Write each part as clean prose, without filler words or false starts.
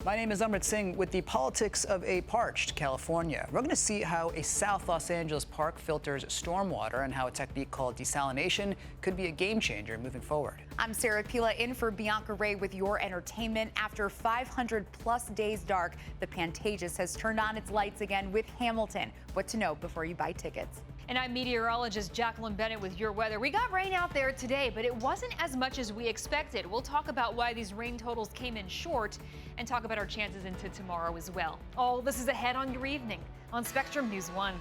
My name is Amrit Singh with the politics of a parched California. We're going to see how a South Los Angeles park filters stormwater and how a technique called desalination could be a game changer moving forward. I'm Sarah Pilla in for Bianca Ray with your entertainment. After 500 plus days dark, the Pantages has turned on its lights again with Hamilton. What to know before you buy tickets. And I'm meteorologist Jacqueline Bennett with your weather. We got rain out there today, but it wasn't as much as we expected. We'll talk about why these rain totals came in short and talk about our chances into tomorrow as well. All this is ahead on your evening on Spectrum News 1.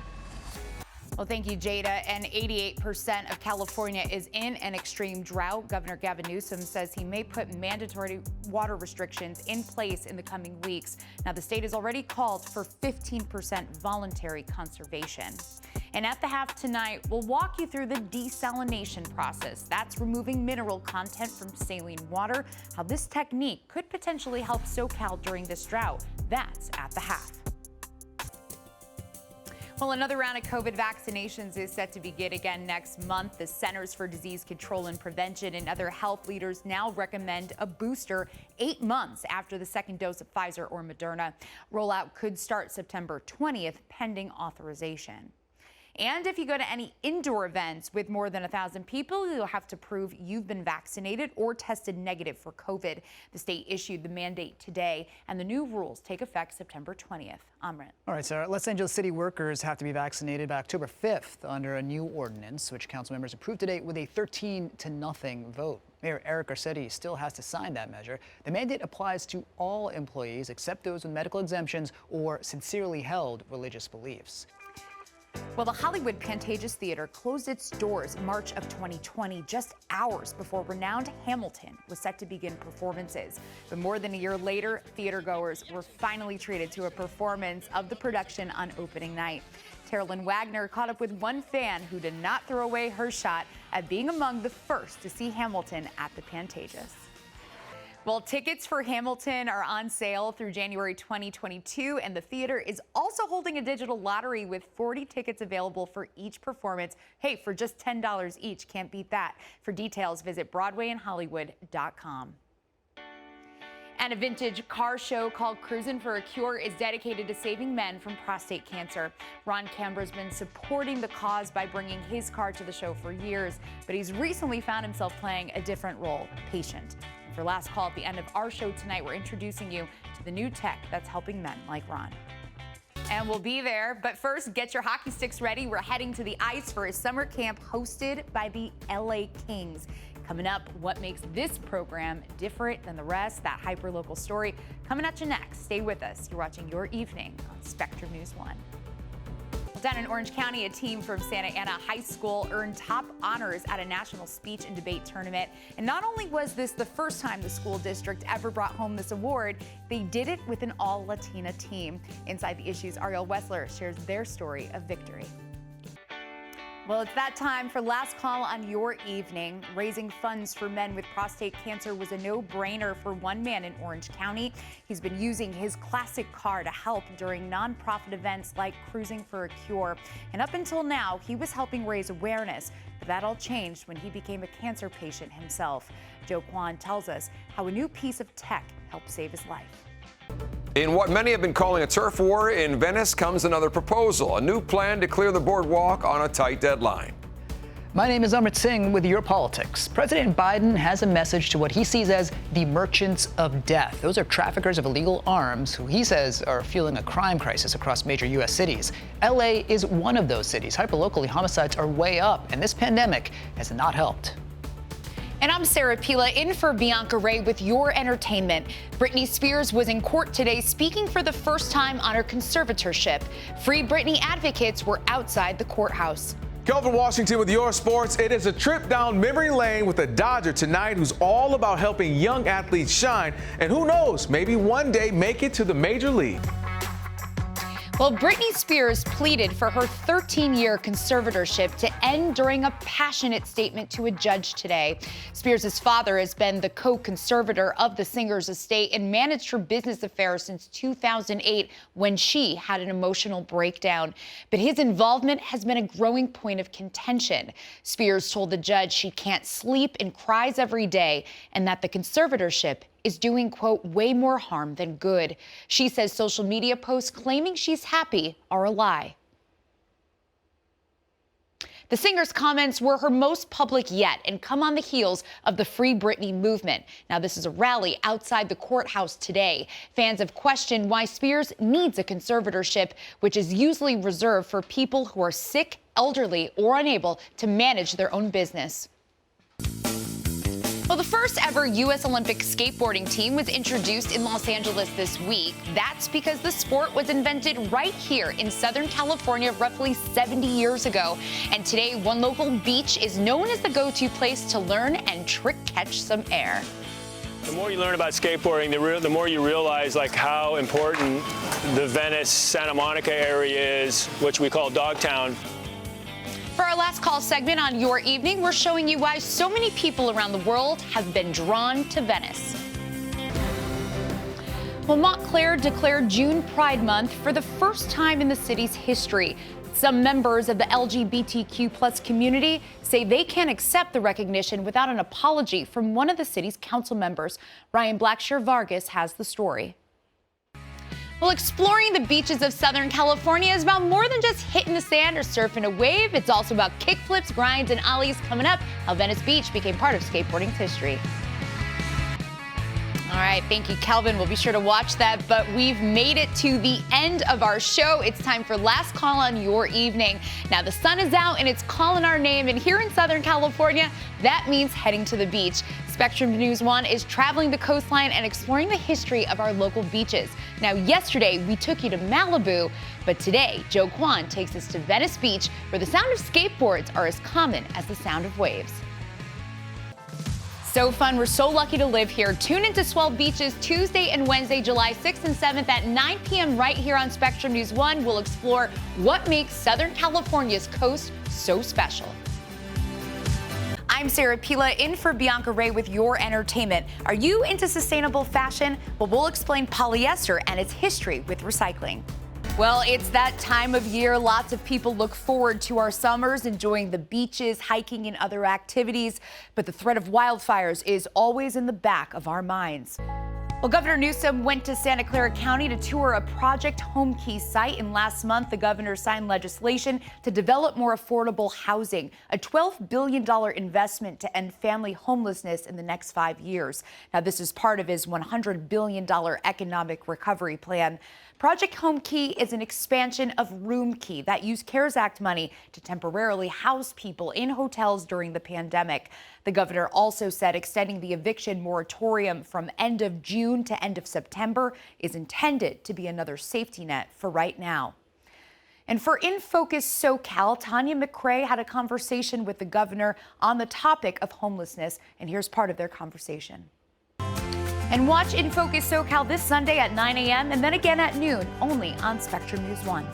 Well, thank you, Jada. And 88% of California is in an extreme drought. Governor Gavin Newsom says he may put mandatory water restrictions in place in the coming weeks. Now, the state has already called for 15% voluntary conservation. And at the half tonight, we'll walk you through the desalination process. That's removing mineral content from saline water, how this technique could potentially help SoCal during this drought. That's at the half. Well, another round of COVID vaccinations is set to begin again next month. The Centers for Disease Control and Prevention and other health leaders now recommend a booster 8 months after the second dose of Pfizer or Moderna. Rollout could start September 20th, pending authorization. And if you go to any indoor events with more than 1,000 people, you'll have to prove you've been vaccinated or tested negative for COVID. The state issued the mandate today, and the new rules take effect September 20th. Amrit. All right, Sarah. Los Angeles City workers have to be vaccinated by October 5th under a new ordinance, which council members approved today with a 13-0 vote. Mayor Eric Garcetti still has to sign that measure. The mandate applies to all employees except those with medical exemptions or sincerely held religious beliefs. Well, the Hollywood Pantages Theater closed its doors in March of 2020, just hours before renowned Hamilton was set to begin performances. But more than a year later, theatergoers were finally treated to a performance of the production on opening night. Carolyn Wagner caught up with one fan who did not throw away her shot at being among the first to see Hamilton at the Pantages. Well, tickets for Hamilton are on sale through January 2022, and the theater is also holding a digital lottery with 40 tickets available for each performance. Hey, for just $10 each, can't beat that. For details, visit BroadwayInHollywood.com. And a vintage car show called Cruisin' for a Cure is dedicated to saving men from prostate cancer. Ron Camber's been supporting the cause by bringing his car to the show for years, but he's recently found himself playing a different role, patient. For last call at the end of our show tonight, we're introducing you to the new tech that's helping men like Ron. And we'll be there, but first, get your hockey sticks ready. We're heading to the ice for a summer camp hosted by the LA Kings. Coming up, what makes this program different than the rest? That hyper-local story coming at you next. Stay with us. You're watching Your Evening on Spectrum News 1. Down in Orange County, a team from Santa Ana High School earned top honors at a national speech and debate tournament. And not only was this the first time the school district ever brought home this award, they did it with an all-Latina team. Inside the Issue's Ariel Wessler shares their story of victory. Well, it's that time for Last Call on Your Evening. Raising funds for men with prostate cancer was a no-brainer for one man in Orange County. He's been using his classic car to help during nonprofit events like Cruising for a Cure. And up until now, he was helping raise awareness. But that all changed when he became a cancer patient himself. Joe Kwan tells us how a new piece of tech helped save his life. In what many have been calling a turf war in Venice comes another proposal, a new plan to clear the boardwalk on a tight deadline. My name is Amrit Singh with Your Politics. President Biden has a message to what he sees as the merchants of death. Those are traffickers of illegal arms who he says are fueling a crime crisis across major U.S. cities. L.A. is one of those cities. Hyperlocally, homicides are way up, and this pandemic has not helped. And I'm Sarah Pilla in for Bianca Ray with your entertainment. Britney Spears was in court today speaking for the first time on her conservatorship. Free Britney advocates were outside the courthouse. Kelvin Washington with your sports. It is a trip down memory lane with a Dodger tonight who's all about helping young athletes shine. And who knows, maybe one day make it to the major league. Well, Britney Spears pleaded for her 13-year conservatorship to end during a passionate statement to a judge today. Spears' father has been the co-conservator of the singer's estate and managed her business affairs since 2008 when she had an emotional breakdown. But his involvement has been a growing point of contention. Spears told the judge she can't sleep and cries every day and that the conservatorship is doing, quote, way more harm than good. She says social media posts claiming she's happy are a lie. The singer's comments were her most public yet and come on the heels of the Free Britney movement. Now, this is a rally outside the courthouse today. Fans have questioned why Spears needs a conservatorship, which is usually reserved for people who are sick, elderly, or unable to manage their own business. Well, the first ever U.S. Olympic skateboarding team was introduced in Los Angeles this week. That's because the sport was invented right here in Southern California roughly 70 years ago. And today, one local beach is known as the go-to place to learn and trick catch some air. The more you learn about skateboarding, the more you realize like how important the Venice, Santa Monica area is, which we call Dogtown. For our last call segment on Your Evening, we're showing you why so many people around the world have been drawn to Venice. Well, Montclair declared June Pride Month for the first time in the city's history. Some members of the LGBTQ+ community say they can't accept the recognition without an apology from one of the city's council members. Ryan Blackshear Vargas has the story. Well, exploring the beaches of Southern California is about more than just hitting the sand or surfing a wave. It's also about kickflips, grinds, and ollies. Coming up, how Venice Beach became part of skateboarding's history. All right, thank you, Kelvin. We'll be sure to watch that, but we've made it to the end of our show. It's time for Last Call on Your Evening. Now, the sun is out and it's calling our name, and here in Southern California, that means heading to the beach. Spectrum News 1 is traveling the coastline and exploring the history of our local beaches. Now, yesterday, we took you to Malibu, but today, Joe Kwan takes us to Venice Beach, where the sound of skateboards are as common as the sound of waves. So fun. We're so lucky to live here. Tune into Swell Beaches Tuesday and Wednesday, July 6th and 7th at 9 p.m. right here on Spectrum News 1. We'll explore what makes Southern California's coast so special. I'm Sarah Pilla in for Bianca Ray with your entertainment. Are you into sustainable fashion? Well, we'll explain polyester and its history with recycling. Well, it's that time of year. Lots of people look forward to our summers, enjoying the beaches, hiking, and other activities. But the threat of wildfires is always in the back of our minds. Well, Governor Newsom went to Santa Clara County to tour a Project Home Key site, and last month the governor signed legislation to develop more affordable housing, a $12 billion investment to end family homelessness in the next 5 years. Now, this is part of his $100 billion economic recovery plan. Project Home Key is an expansion of Room Key that used CARES Act money to temporarily house people in hotels during the pandemic. The governor also said extending the eviction moratorium from end of June to end of September is intended to be another safety net for right now. And for In Focus SoCal, Tanya McRae had a conversation with the governor on the topic of homelessness, and here's part of their conversation. And watch In Focus SoCal this Sunday at 9 a.m. and then again at noon, only on Spectrum News 1.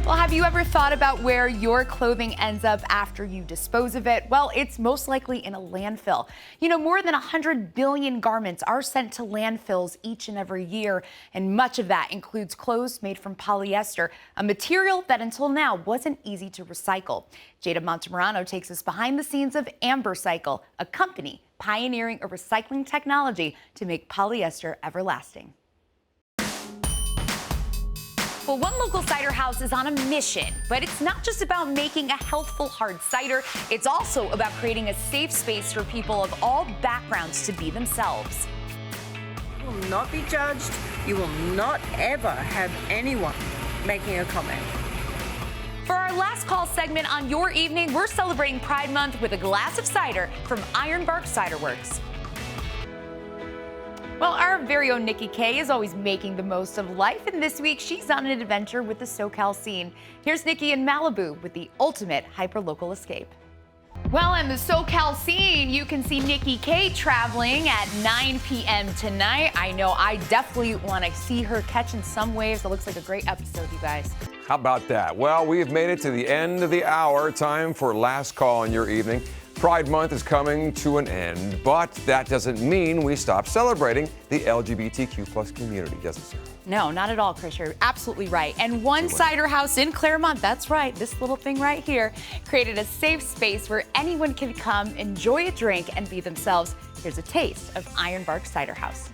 Well, have you ever thought about where your clothing ends up after you dispose of it? Well, it's most likely in a landfill. You know, more than 100 billion garments are sent to landfills each and every year, and much of that includes clothes made from polyester, a material that until now wasn't easy to recycle. Jada Montemurano takes us behind the scenes of AmberCycle, a company pioneering a recycling technology to make polyester everlasting. Well, one local cider house is on a mission, but it's not just about making a healthful hard cider. It's also about creating a safe space for people of all backgrounds to be themselves. You will not be judged. You will not ever have anyone making a comment. For our last call segment on Your Evening, we're celebrating Pride Month with a glass of cider from Ironbark Cider Works. Well, our very own Nikki K is always making the most of life, and this week she's on an adventure with the SoCal scene. Here's Nikki in Malibu with the ultimate hyperlocal escape. Well, in the SoCal scene, you can see Nikki K traveling at 9 p.m. tonight. I know I definitely want to see her catching some waves. It looks like a great episode, you guys. How about that? Well, we have made it to the end of the hour. Time for Last Call on Your Evening. Pride Month is coming to an end, but that doesn't mean we stop celebrating the LGBTQ+ community, does it, sir? No, not at all, Chris. You're absolutely right. And one cider house in Claremont, that's right, this little thing right here, created a safe space where anyone can come, enjoy a drink, and be themselves. Here's a taste of Ironbark Cider House.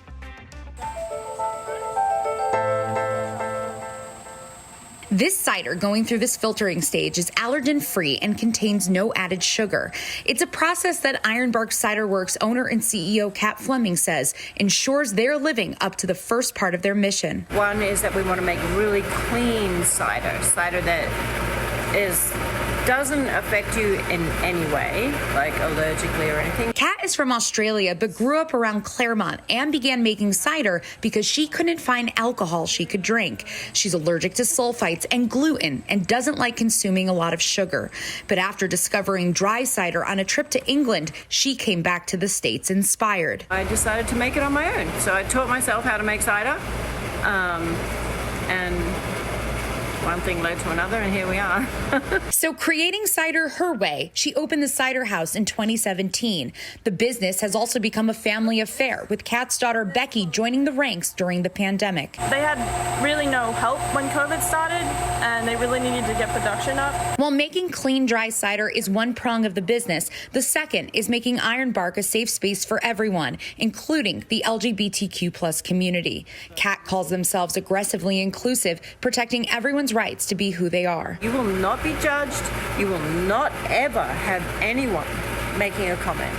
This cider going through this filtering stage is allergen-free and contains no added sugar. It's a process that Ironbark Cider Works owner and CEO Kat Fleming says ensures they're living up to the first part of their mission. One is that we want to make really clean cider that doesn't affect you in any way, like allergically or anything. Kat is from Australia, but grew up around Claremont and began making cider because she couldn't find alcohol she could drink. She's allergic to sulfites and gluten and doesn't like consuming a lot of sugar. But after discovering dry cider on a trip to England, she came back to the States inspired. I decided to make it on my own. So I taught myself how to make cider, and one thing led to another, and here we are. So creating cider her way, she opened the Cider House in 2017. The business has also become a family affair, with Kat's daughter Becky joining the ranks during the pandemic. They had really no help when COVID started, and they really needed to get production up. While making clean, dry cider is one prong of the business, the second is making Ironbark a safe space for everyone, including the LGBTQ+ community. Kat calls themselves aggressively inclusive, protecting everyone's rights to be who they are. You will not be judged. You will not ever have anyone making a comment.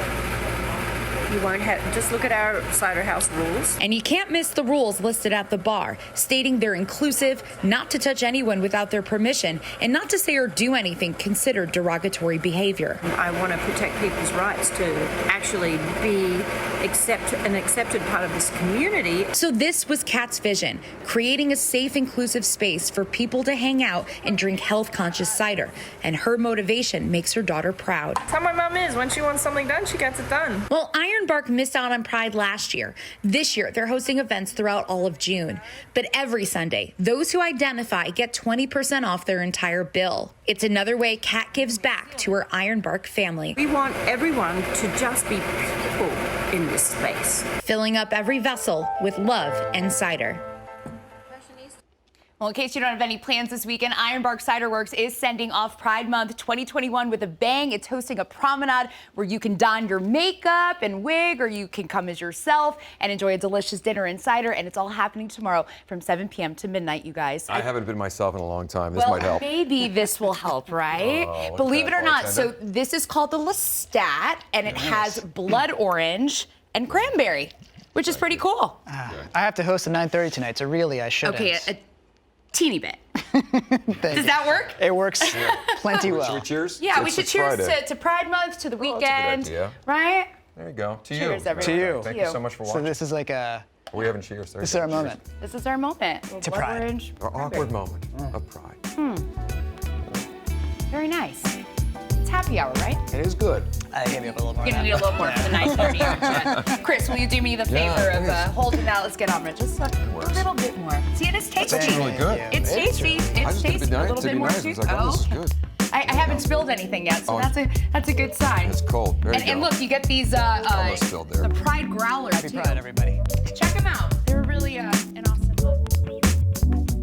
You won't have, just look at our cider house rules. And you can't miss the rules listed at the bar, stating they're inclusive, not to touch anyone without their permission, and not to say or do anything considered derogatory behavior. I want to protect people's rights to actually be an accepted part of this community. So this was Kat's vision, creating a safe, inclusive space for people to hang out and drink health-conscious cider. And her motivation makes her daughter proud. That's how my mom is. When she wants something done, she gets it done. Well, Ironbark missed out on Pride last year. This year, they're hosting events throughout all of June. But every Sunday, those who identify get 20% off their entire bill. It's another way Kat gives back to her Ironbark family. We want everyone to just be people in this space. Filling up every vessel with love and cider. Well, in case you don't have any plans this weekend, Ironbark Cider Works is sending off Pride Month 2021 with a bang. It's hosting a promenade where you can don your makeup and wig, or you can come as yourself and enjoy a delicious dinner and cider. And it's all happening tomorrow from 7 p.m. to midnight, you guys. I haven't been myself in a long time. This might help. Maybe this will help, right? Believe it or not. So this is called the Lestat, and it has blood orange and cranberry, which is pretty cool. I have to host at 9:30 tonight, so really I shouldn't. Okay, a teeny bit. Does that work? It works plenty well. Should we cheers? Yeah, we should cheers to Pride Month, to the weekend. That's a good idea. Right? There you go. To Cheers, you. everyone. To you. Thank you so much for watching. So this is like a... We haven't cheers. This is our moment. This is our moment. To Blood Pride. orange. Our awkward moment of pride. Very nice. It's happy hour, right? It is good. I gave you a little more. You're gonna need a little more for the 9:30, aren't you? Chris, will you do me the favor of holding that? Let's get on with it. Just a little bit more. See, and it's tasty. That's really good. It's tasty. I It's just did tasty. it A little bit more nice. too. It's like, oh, this is good. I haven't spilled anything yet, so Oh. that's a good sign. It's cold. There you And go. look, you get these Almost spilled there. the Pride growlers Happy too. Pride, everybody. Check them out. They're really